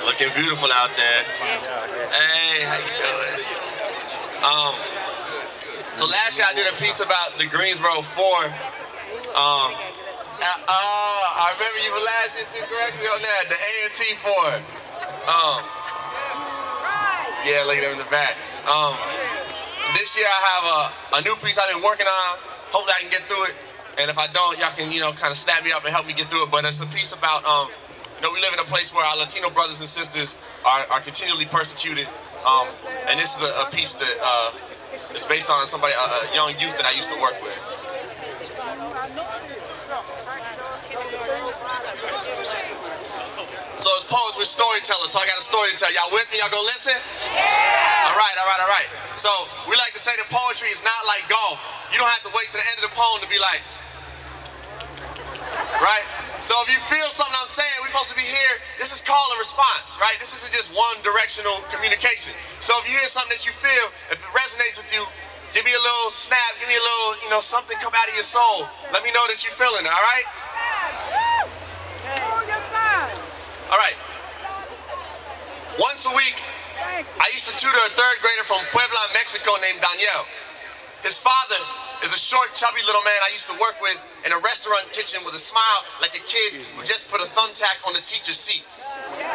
Looking beautiful out there. Hey, how you doing? So last year I did a piece about the Greensboro 4. I remember you from last year too, correctly on that, the A&T 4. Yeah, look at them in the back. This year I have a new piece I've been working on. Hopefully I can get through it. And if I don't, y'all can, kind of snap me up and help me get through it. But it's a piece about, we live in a place where our Latino brothers and sisters are continually persecuted. And this is a piece that is based on somebody, a young youth that I used to work with. So it's poets with storytellers, so I got a story to tell. Y'all with me? Y'all gonna listen? Yeah! All right. So we like to say that poetry is not like golf. You don't have to wait to the end of the poem to be like, right? So if you feel something I'm saying, we're supposed to be here. This is call and response, right? This isn't just one directional communication. So if you hear something that you feel, if it resonates with you, give me a little snap, give me a little, something come out of your soul. Let me know that you're feeling it, all right? All right. Once a week, I used to tutor a third grader from Puebla, Mexico named Daniel. His father is a short, chubby little man I used to work with in a restaurant kitchen with a smile like a kid who just put a thumbtack on the teacher's seat.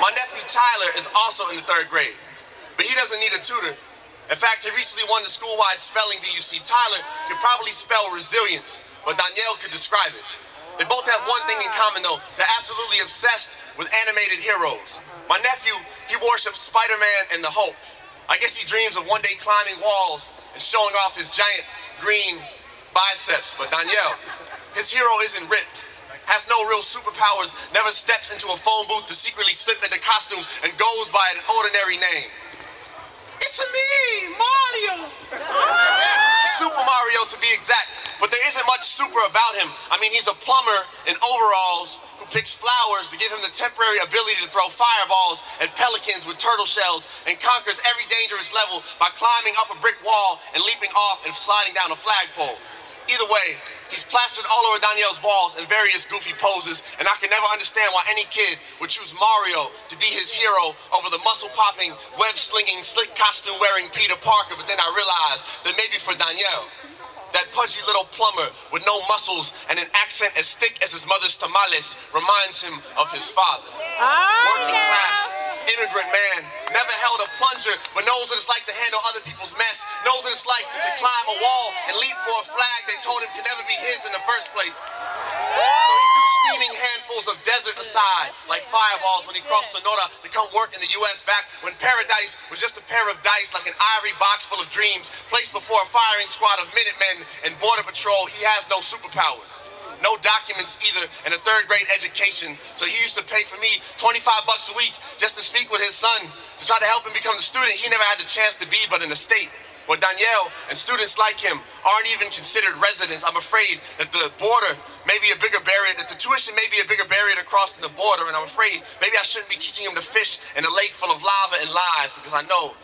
My nephew Tyler is also in the third grade, but he doesn't need a tutor. In fact, he recently won the school-wide spelling bee. You see, Tyler could probably spell resilience, but Daniel could describe it. They both have one thing in common though, they're absolutely obsessed with animated heroes. My nephew, he worships Spider-Man and the Hulk. I guess he dreams of one day climbing walls and showing off his giant green biceps. But Daniel, his hero isn't ripped, has no real superpowers, never steps into a phone booth to secretly slip into costume and goes by an ordinary name. It's me, Mario! Super Mario to be exact, but there isn't much super about him. I mean, he's a plumber in overalls who picks flowers to give him the temporary ability to throw fireballs at pelicans with turtle shells and conquers every dangerous level by climbing up a brick wall and leaping off and sliding down a flagpole. Either way, he's plastered all over Daniel's walls in various goofy poses, and I can never understand why any kid would choose Mario to be his hero over the muscle-popping, web-slinging, slick costume-wearing Peter Parker. But then I realized that maybe for Daniel, that pudgy little plumber with no muscles and an accent as thick as his mother's tamales reminds him of his father. Working class, immigrant man, never held a plunger, but knows what it's like to handle other people's mess, knows what it's like to climb a wall and leap for a flag they told him could never be his in the first place. So he threw steaming handfuls of desert aside, like fireballs when he crossed Sonora to come work in the U.S. back when paradise was just a pair of dice, like an ivory box full of dreams placed before a firing squad of Minutemen and Border Patrol. He has no superpowers. No documents either, and a third grade education. So he used to pay for me $25 a week just to speak with his son, to try to help him become the student he never had the chance to be but in the state. Well, Daniel and students like him aren't even considered residents. I'm afraid that the border may be a bigger barrier, that the tuition may be a bigger barrier to cross than the border, and I'm afraid maybe I shouldn't be teaching him to fish in a lake full of lava and lies, because I know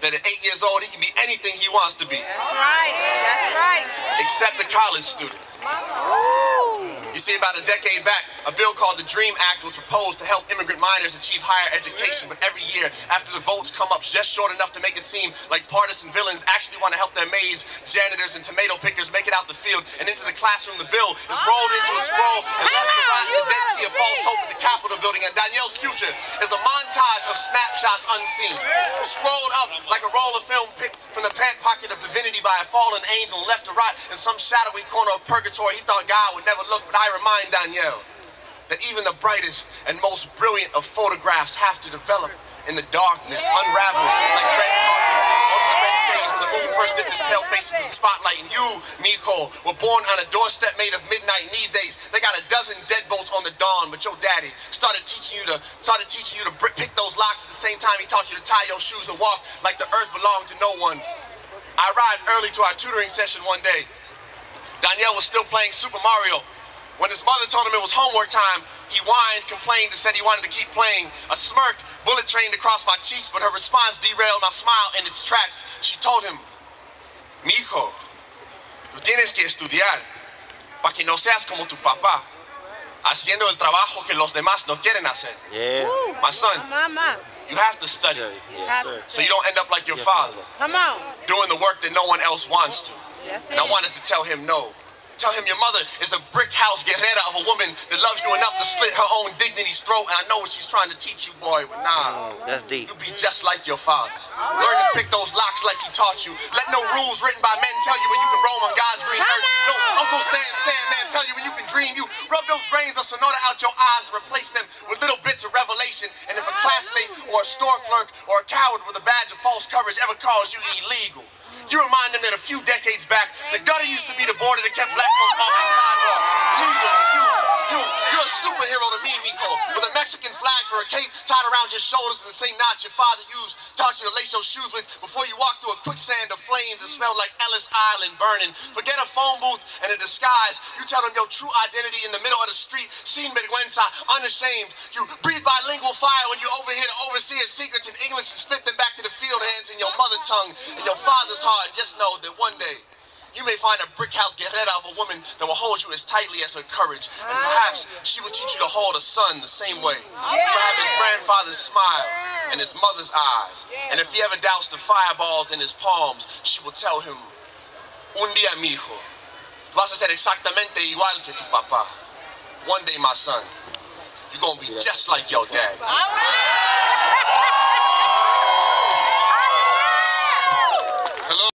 that at 8 years old, he can be anything he wants to be. That's right. Except a college student. You see, about a decade back, a bill called the DREAM Act was proposed to help immigrant minors achieve higher education, but every year, after the votes come up just short enough to make it seem like partisan villains actually want to help their maids, janitors, and tomato pickers make it out the field and into the classroom, the bill is rolled into a scroll and left to rot in the Dead Sea of false hope at the Capitol building, and Daniel's future is a montage of snapshots unseen, scrolled up like a roll of film picked from the pant pocket of divinity by a fallen angel and left to rot in some shadowy corner of purgatory. He thought God would never look, but I remind Daniel that even the brightest and most brilliant of photographs have to develop in the darkness, unravel like red carpets onto the red stage when the moon first dipped his pale face into the spotlight. And you, Miko, were born on a doorstep made of midnight. And these days, they got a dozen deadbolts on the dawn. But your daddy started teaching you to pick those locks at the same time he taught you to tie your shoes and walk like the earth belonged to no one. I arrived early to our tutoring session one day. Daniel was still playing Super Mario. When his mother told him it was homework time, he whined, complained, and said he wanted to keep playing. A smirk bullet trained across my cheeks, but her response derailed my smile in its tracks. She told him, "Mijo, tú tienes que estudiar para que no seas como tu papá." haciendo el trabajo que los demás no quieren hacer. Yeah. My son, Mama. you have to study Yes, sir. so you don't end up like your father, Come on. doing the work that no one else wants to. That's And I it. wanted to tell him no. Tell him your mother is the brick house guerrera of a woman that loves you enough to slit her own dignity's throat. And I know what she's trying to teach you, boy, but nah. That's deep. You be just like your father. Learn to pick those locks like he taught you. Let no rules written by men tell you when you can roam on God's green earth. No Uncle Sandman tell you when you can dream. You rub those grains of Sonora out your eyes and replace them with little bits of revelation. And if a classmate or a store clerk or a coward with a badge of false courage ever calls you illegal, you remind them that a few decades back, the gutter used to be the border that kept black folk off the sidewalk. Legally, you're a superhero to me, Miko. With a Mexican flag for a cape tied around your shoulders and the same knots your father used, taught you to lace your shoes with before you walked through a quicksand of flames that smelled like Ellis Island burning. Forget a phone booth and a disguise. You tell them your true identity in the middle of the street, sin vergüenza, unashamed. You breathe bilingual fire when you overhear the overseer's secrets in English and spit them back to the field hands in your mother tongue and your father's heart. And just know that one day, you may find a brick house guerrera of a woman that will hold you as tightly as her courage. And perhaps she will teach you to hold a son the same way. You will have his grandfather's smile and his mother's eyes. And if he ever doubts the fireballs in his palms, she will tell him, un día, mi hijo, vas a ser exactamente igual que tu papá. One day, my son, you're going to be just like your dad.